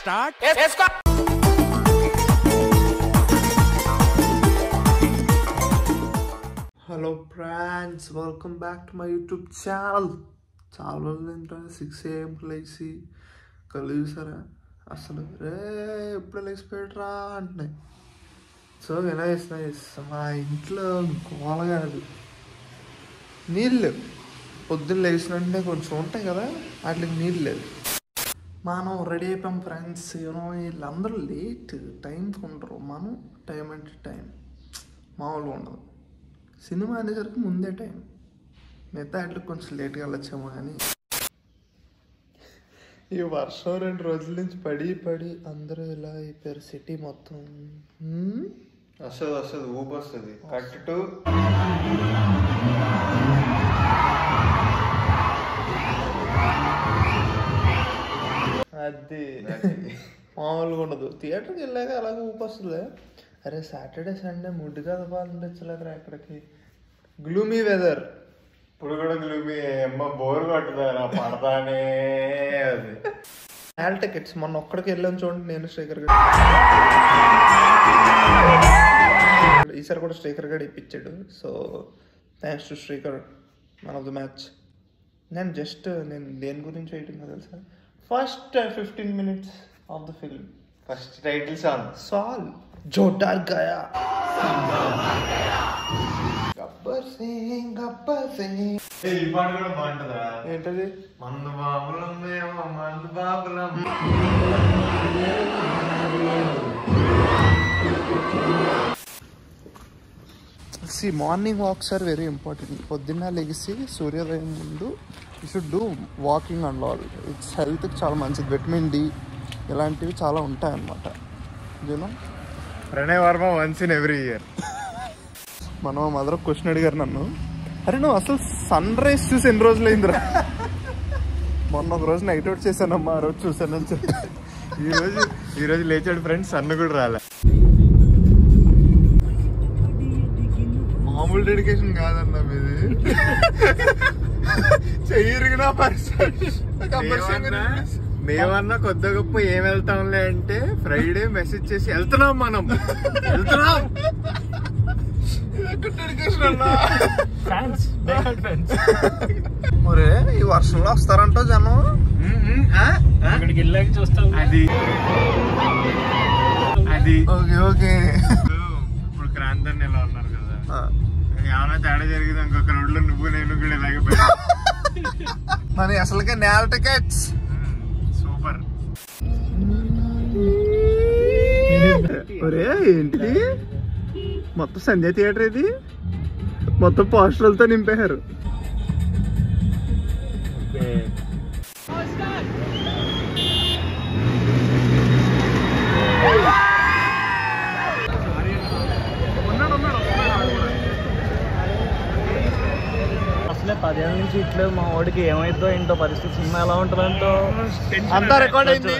start. Hello friends, welcome back to my YouTube channel. చాలా రోజులు ఏంటంటే 6 AM లేచి కలిసారా అసలు ఎప్పుడు లేచిపోయాడురా అంటున్నాయి. సో ఎలా చేసిన మా ఇంట్లో గోల కాదు, నీళ్ళు లేవు. పొద్దున్న లేచినట్టే కొంచెం ఉంటాయి కదా, వాటికి నీళ్ళు లేవు. మనం రెడీ అయిపోయాం ఫ్రెండ్స్. వీళ్ళందరూ లేట్, టైంకి ఉండరు. మనం టైం అంటే టైం మామూలుగా ఉండదు. సినిమా అనేసరికి ముందే టైం, మిగతా వాటికి కొంచెం లేట్గా వెళ్ళొచ్చాము. కానీ ఈ వర్షం 2 రోజుల నుంచి పడి అందరూ ఇలా అయిపోయారు. సిటీ మొత్తం వస్తుంది ఊపి వస్తుంది. కట్టు అది మామూలుగా ఉండదు. థియేటర్కి వెళ్ళాక అలాగే ఊపి వస్తుంది. అరే సాటర్డే సండే ముడ్డు కదా బాగుండొచ్చలేదురా ఎక్కడికి. Gloomy weather. ఇప్పుడు కూడా గ్లూమీ అమ్మ బోర్ కొట్టుదా పడతానే. అది హాల్ టికెట్స్ మొన్న ఒక్కడికి వెళ్ళాను చూడండి, నేను శ్రీకర్ గడ్. ఈసారి కూడా శ్రీకర్ గడ్ ఇప్పించాడు. So thanks to Srikar, one of the match. నేను దేని గురించి వెయిటింగ్ తెలుసా, first 15 minutes of the film. First title song సాల్ జోర్దార్ గయా, గబ్బర్ సింగ్ గబ్బర్ సింగ్. ఈ పాట కూడా బాగుంటుందా? ఏంటది? మందు బాబులం మేము మందు బాబులం. Morning walks are very important. పొద్దున్న లెగిసి సూర్యోదయం ముందు you should do walking and all. It's హెల్త్కి చాలా మంచిది. విటమిన్ డి ఇలాంటివి చాలా ఉంటాయన్నమాట. You know Pranay Varma once in every year. మనం మదర్ క్వశ్చన్ అడిగారు నన్ను, అరే నువ్వు అసలు సన్ రైజ్ చూసి ఎన్ని రోజులు అయిందిరా? మొన్న ఒక రోజు నైట్ అవుట్ చేశానమ్మా, ఆ రోజు చూసానని చెప్పి. ఈ రోజు లేచాడు ఫ్రెండ్స్, సన్ను కూడా రాలే. మామూలు డెడికేషన్ కాదన్నా మీది. చెయ్యరిగినా మేమన్నా కొద్ది గొప్ప ఏం వెళ్తాంలే అంటే ఫ్రైడే మెసేజ్ చేసి వెళ్తున్నాం మనం వెళ్తున్నాం. ఒరే ఈ వర్షంలో వస్తారంట జనం. అక్కడికి వెళ్ళాక చూస్తాం. అది ఓకే ఓకే. ఇప్పుడు క్రాంతి ఎలా ఉన్నారు కదా, ఏమైనా తేడా జరిగింది ఇంకొక రోడ్లో నువ్వు నేను కూడా ఇలాగే మరి అసలుకే నేల టికెట్స్ సూపర్. ఒరే ఏంటి మొత్తం సంధ్య థియేటర్, ఇది మొత్తం పోస్టర్లతో నింపేశారు. అసలే 10 ఏళ్ళ నుంచి ఇట్లా మా వాడికి ఏమైందో ఏంటో పరిస్థితి, సినిమా ఎలా ఉంటుందంటో అంతా రికార్డ్ అయింది.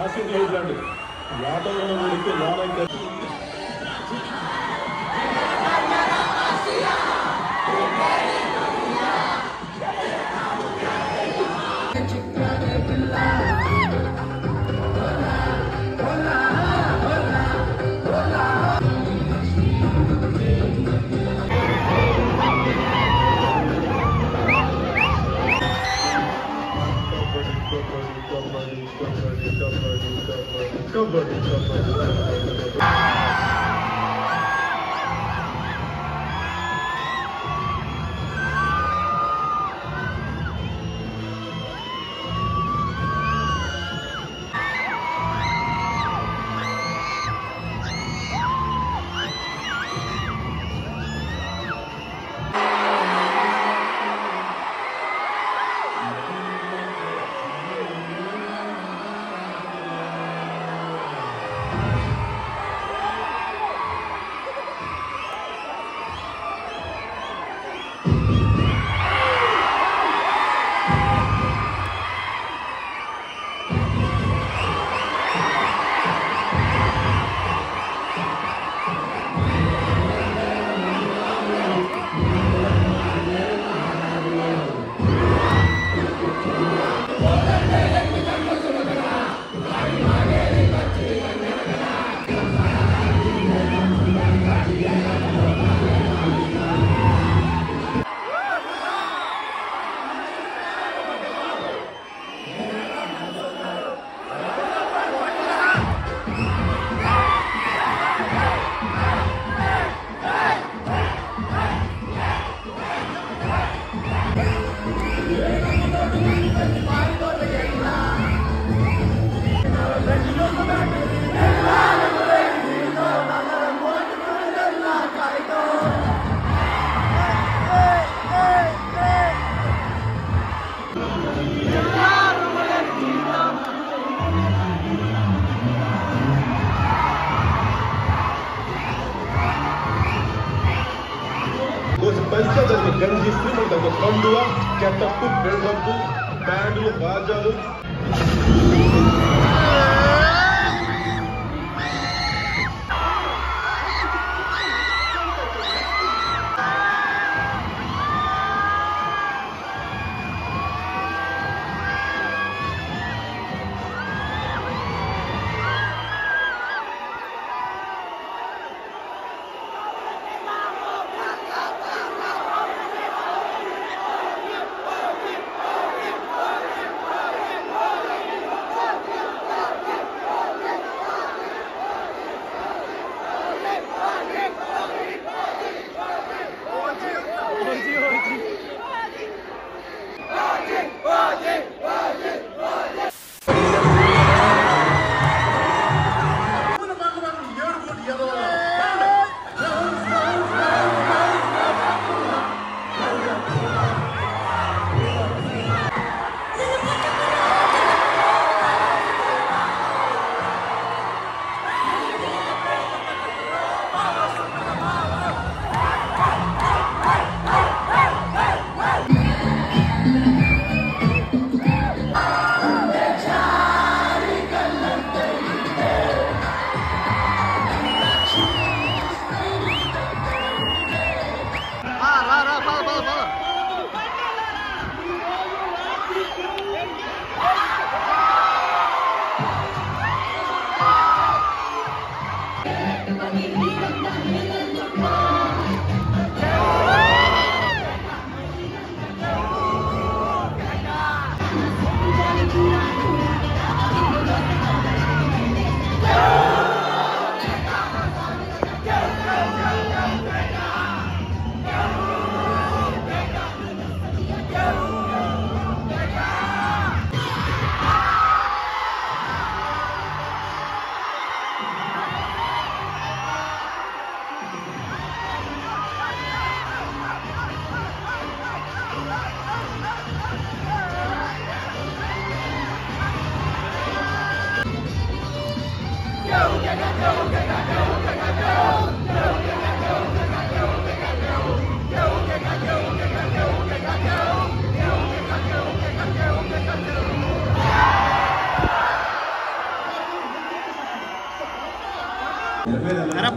నాసిక్ న్యూజిలాండ్ వాతావరణం ఉడికి వానైతే గంజి ఇస్తుంది పండుగ కెట్టప్పు బిల్డప్పు బ్యాండ్లు బాజాలు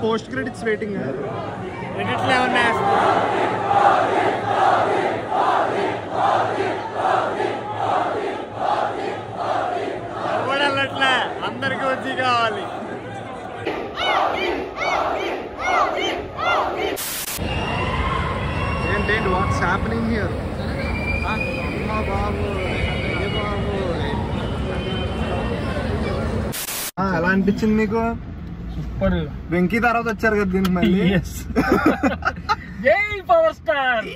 పోస్ట్ క్రెడిట్స్ వెయిటింగ్ క్రెడిట్లు ఏమన్నా వెళ్ళట్లే, అందరికి వచ్చి కావాలి. ఏంటేంటి వాట్స్ హ్యాపెనింగ్ హియర్? అమ్మ బాబు ఎలా అనిపించింది మీకు? సూపర్. వెంకీ తర్వాత వచ్చారు కదా దీనికి మళ్ళీ. జై పవర్ స్టార్.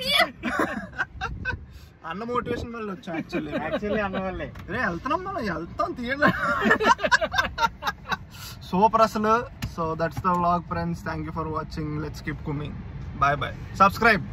అన్న మోటివేషన్ వల్ల వచ్చా. యాక్చువల్లీ అన్న వాళ్ళే. వెళ్తున్నాం మనం, వెళ్తాం థియేటర్. సూపర్ అసలు. So that's the vlog friends. Thank you for watching. Let's keep coming. Bye bye. Subscribe.